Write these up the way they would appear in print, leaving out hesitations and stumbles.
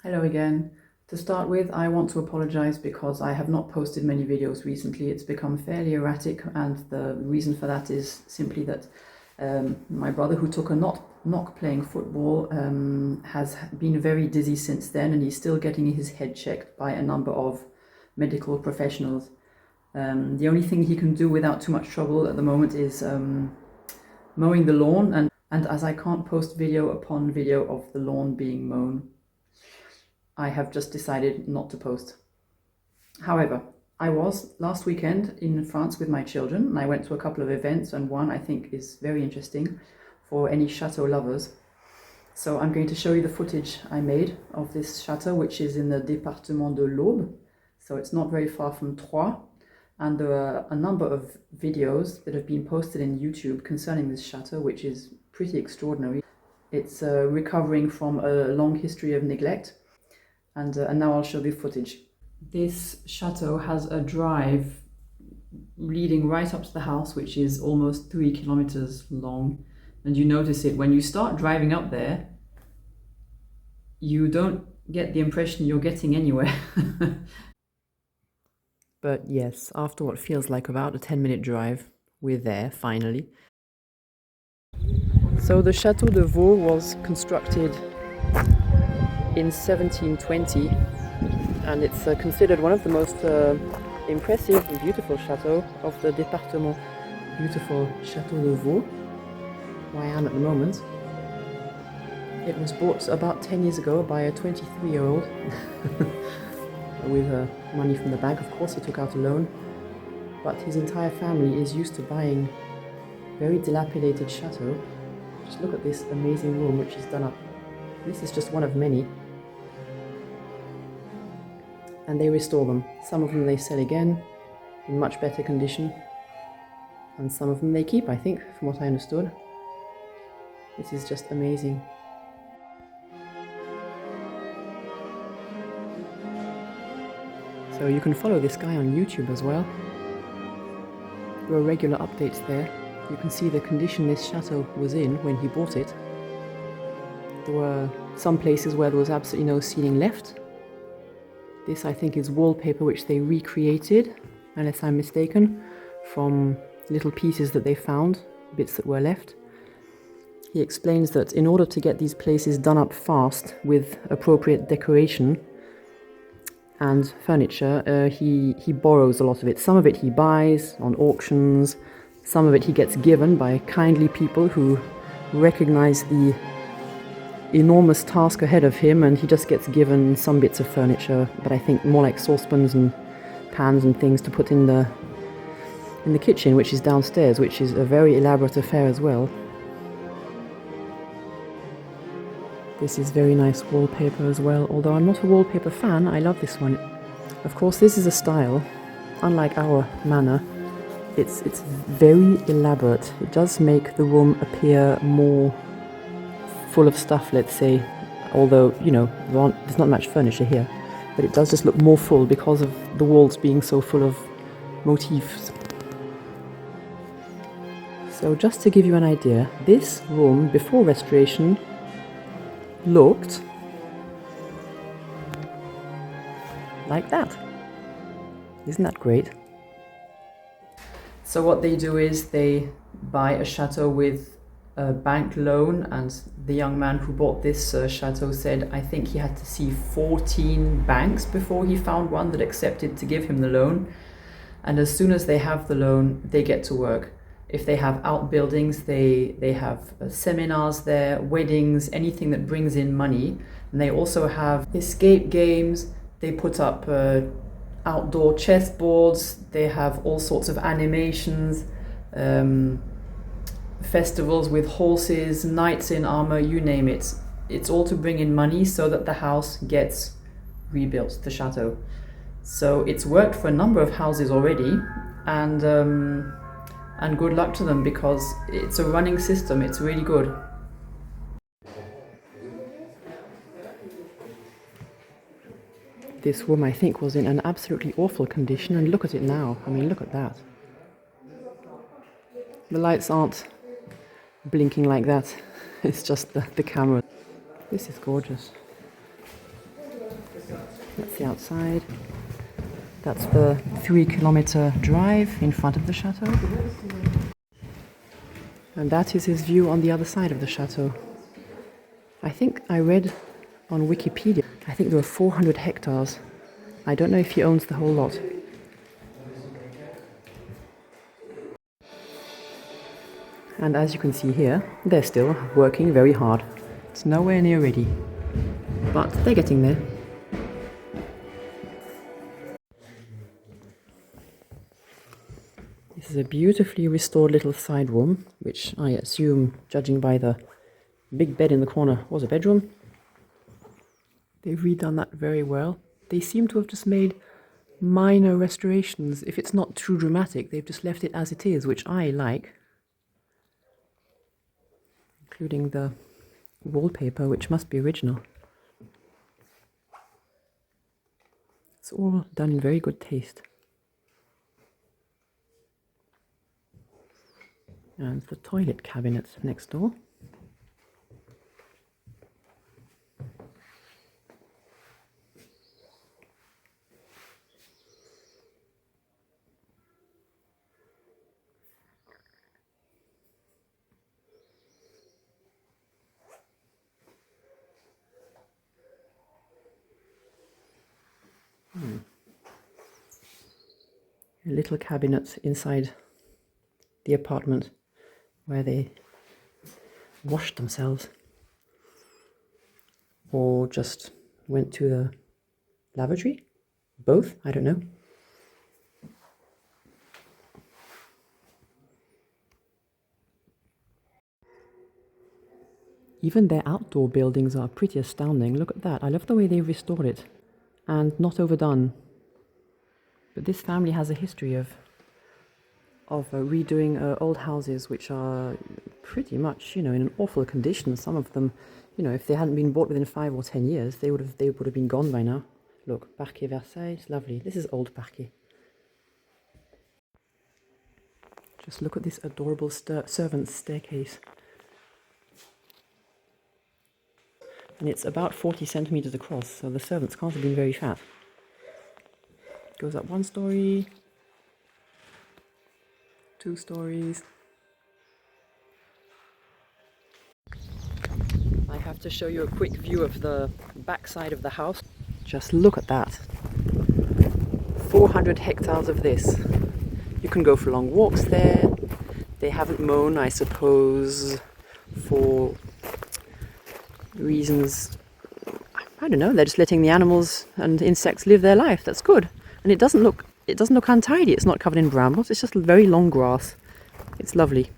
Hello again. To start with, I want to apologize because I have not posted many videos recently. It's become fairly erratic, and the reason for that is simply that my brother, who took a knock playing football, has been very dizzy since then, and he's still getting his head checked by a number of medical professionals. The only thing he can do without too much trouble at the moment is mowing the lawn, and as I can't post video upon video of the lawn being mown, I have just decided not to post. However, I was last weekend in France with my children, and I went to a couple of events, and one I think is very interesting for any chateau lovers. So I'm going to show you the footage I made of this chateau, which is in the département de l'Aube. So it's not very far from Troyes, and there are a number of videos that have been posted in YouTube concerning this chateau, which is pretty extraordinary. It's recovering from a long history of neglect. And now I'll show the footage. This chateau has a drive leading right up to the house, which is almost 3 kilometers long. And you notice it when you start driving up there, you don't get the impression you're getting anywhere. But yes, after what feels like about a 10-minute drive, we're there finally. So the Chateau de Vaux was constructed in 1720, and it's considered one of the most impressive and beautiful chateaux of the département. Beautiful Chateau de Vaux, where I am at the moment. It was bought about 10 years ago by a 23-year-old with money from the bank. Of course, he took out a loan, but his entire family is used to buying very dilapidated chateaux. Just look at this amazing room which is done up. This is just one of many. And they restore them. Some of them they sell again in much better condition, and some of them they keep, I think, from what I understood. This is just amazing. So you can follow this guy on YouTube as well. There are regular updates there. You can see the condition this chateau was in when he bought it. There were some places where there was absolutely no ceiling left. This, I think, is wallpaper which they recreated, unless I'm mistaken, from little pieces that they found, bits that were left. He explains that in order to get these places done up fast with appropriate decoration and furniture, he borrows a lot of it. Some of it he buys on auctions, some of it he gets given by kindly people who recognize the enormous task ahead of him, and he just gets given some bits of furniture, but I think more like saucepans and pans and things to put in the kitchen, which is downstairs, which is a very elaborate affair as well. This is very nice wallpaper as well, although I'm not a wallpaper fan. I love this one. Of course, this is a style, unlike our manor. It's very elaborate. It does make the room appear more full of stuff, let's say, although, you know, there's not much furniture here, but it does just look more full because of the walls being so full of motifs. So just to give you an idea, this room before restoration looked like that. Isn't that great? So what they do is they buy a chateau with a bank loan, and the young man who bought this chateau said I think he had to see 14 banks before he found one that accepted to give him the loan. And as soon as they have the loan, they get to work. If they have outbuildings, they have seminars there, weddings, anything that brings in money. And they also have escape games. They put up outdoor chess boards. They have all sorts of animations, festivals with horses, knights in armor, you name it. It's all to bring in money so that the house gets rebuilt, the chateau. So it's worked for a number of houses already, and good luck to them, because it's a running system. It's really good. This room, I think, was in an absolutely awful condition, and look at it now. I mean, look at that. The lights aren't blinking like that. It's just the camera. This is gorgeous. That's the outside. That's the 3-kilometer drive in front of the chateau. And that is his view on the other side of the chateau. I think I read on Wikipedia, I think there are 400 hectares. I don't know if he owns the whole lot. And as you can see here, they're still working very hard. It's nowhere near ready, but they're getting there. This is a beautifully restored little side room, which I assume, judging by the big bed in the corner, was a bedroom. They've redone that very well. They seem to have just made minor restorations. If it's not too dramatic, they've just left it as it is, which I like. Including the wallpaper, which must be original. It's all done in very good taste. And the toilet cabinet next door. A little cabinet inside the apartment where they washed themselves or just went to the lavatory. Both, I don't know. Even their outdoor buildings are pretty astounding. Look at that. I love the way they've restored it and not overdone. But this family has a history of redoing old houses which are pretty much, in an awful condition. Some of them, if they hadn't been bought within 5 or 10 years, they would have been gone by now. Look, Parquet Versailles, it's lovely. This is old Parquet. Just look at this adorable servant's staircase. And it's about 40 centimeters across, so the servants can't have been very fat. Goes up 1 story, 2 stories. I have to show you a quick view of the back side of the house. Just look at that. 400 hectares of this. You can go for long walks there. They haven't mown, I suppose, for reasons, I don't know, they're just letting the animals and insects live their life. That's good. And it doesn't look untidy. It's not covered in brambles. It's just very long grass. It's lovely.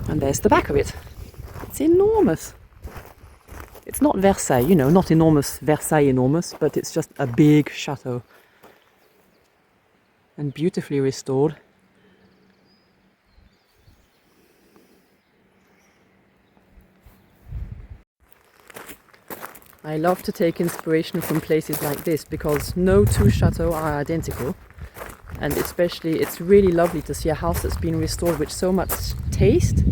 And there's the back of it. It's enormous. It's not Versailles, not enormous, Versailles enormous, but it's just a big chateau. And beautifully restored. I love to take inspiration from places like this because no 2 chateaux are identical, and especially it's really lovely to see a house that's been restored with so much taste.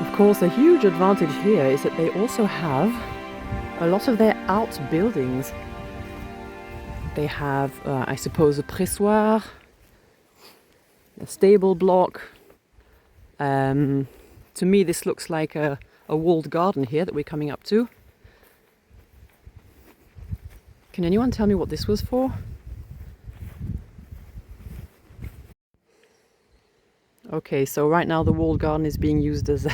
Of course, a huge advantage here is that they also have a lot of their outbuildings. They have, I suppose, a pressoir, a stable block. To me, this looks like a walled garden here that we're coming up to. Can anyone tell me what this was for? Okay, so right now the walled garden is being used as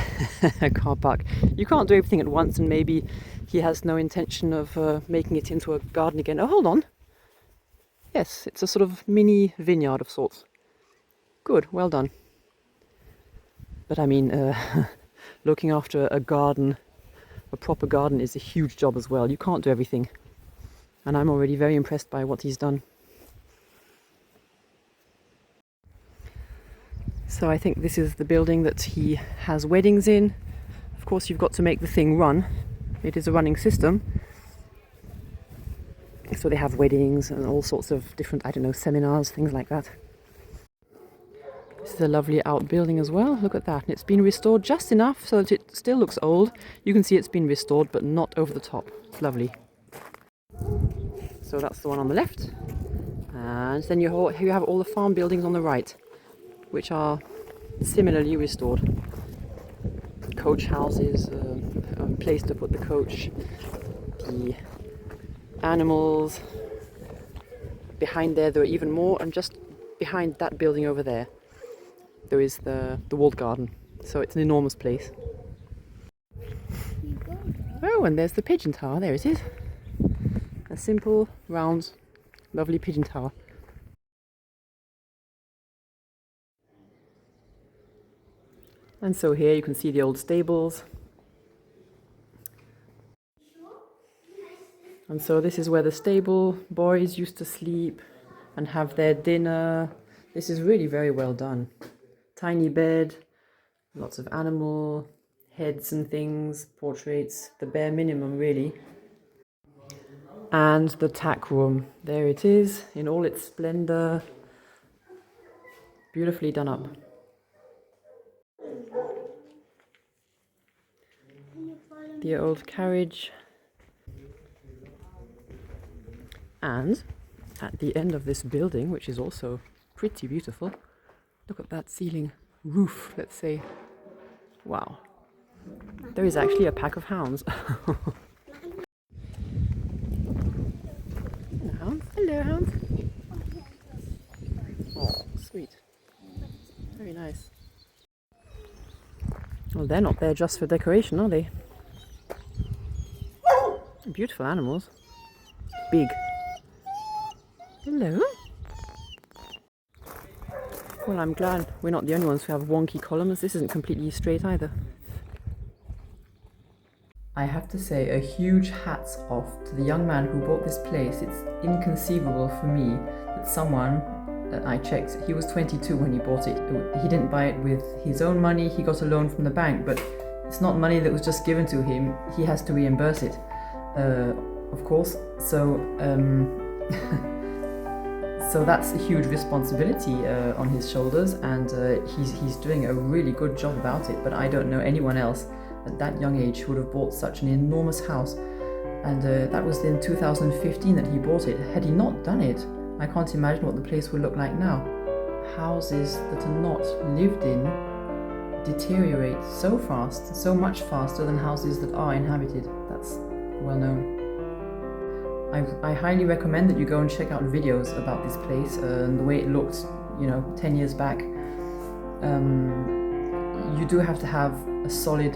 a car park. You can't do everything at once, and maybe he has no intention of making it into a garden again. Oh, hold on. Yes, it's a sort of mini vineyard of sorts. Good, well done. But I mean, looking after a garden, a proper garden, is a huge job as well. You can't do everything. And I'm already very impressed by what he's done. So I think this is the building that he has weddings in. Of course, you've got to make the thing run. It is a running system. So they have weddings and all sorts of different, I don't know, seminars, things like that. This is a lovely outbuilding as well. Look at that. And it's been restored just enough so that it still looks old. You can see it's been restored, but not over the top. It's lovely. So that's the one on the left. And then you have all the farm buildings on the right, which are similarly restored. Coach houses, a place to put the coach, the animals. Behind there are even more, and just behind that building over there, there is the walled garden. So it's an enormous place. Oh, and there's the pigeon tower. There it is. A simple, round, lovely pigeon tower. And so here you can see the old stables. And so this is where the stable boys used to sleep and have their dinner. This is really very well done. Tiny bed, lots of animal heads and things, portraits, the bare minimum really. And the tack room, there it is in all its splendor, beautifully done up. The old carriage. And at the end of this building, which is also pretty beautiful, look at that ceiling roof, let's say. Wow. There is actually a pack of hounds. Hello, hounds. Hello, hounds. Oh, sweet. Very nice. Well, they're not there just for decoration, are they? Beautiful animals. Big. Hello. Well, I'm glad we're not the only ones who have wonky columns. This isn't completely straight either. I have to say a huge hats off to the young man who bought this place. It's inconceivable for me that someone, I checked, he was 22 when he bought it. He didn't buy it with his own money, he got a loan from the bank, but it's not money that was just given to him, he has to reimburse it, of course. So, so that's a huge responsibility on his shoulders, and he's doing a really good job about it, but I don't know anyone else at that young age who would have bought such an enormous house. And that was in 2015 that he bought it. Had he not done it, I can't imagine what the place would look like now. Houses that are not lived in deteriorate so fast, so much faster than houses that are inhabited. That's well known. I highly recommend that you go and check out videos about this place and the way it looked, 10 years back. You do have to have a solid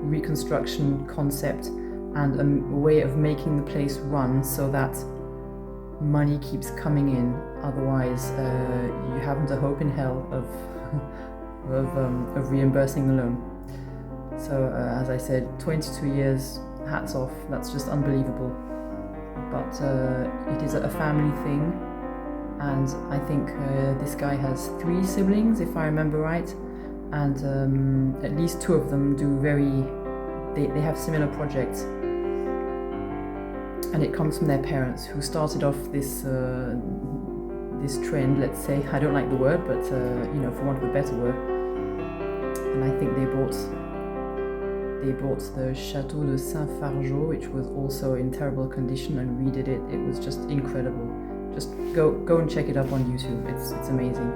reconstruction concept and a way of making the place run so that money keeps coming in. Otherwise, you haven't a hope in hell of reimbursing the loan. So, as I said, 22 years, hats off. That's just unbelievable. But it is a family thing, and I think this guy has 3 siblings, if I remember right. And at least 2 of them do they have similar projects, and it comes from their parents who started off this this trend, let's say. I don't like the word, but for want of a better word. And I think they bought the Chateau de Vaux, which was also in terrible condition, and redid it. It was just incredible. Just go and check it up on YouTube. It's amazing.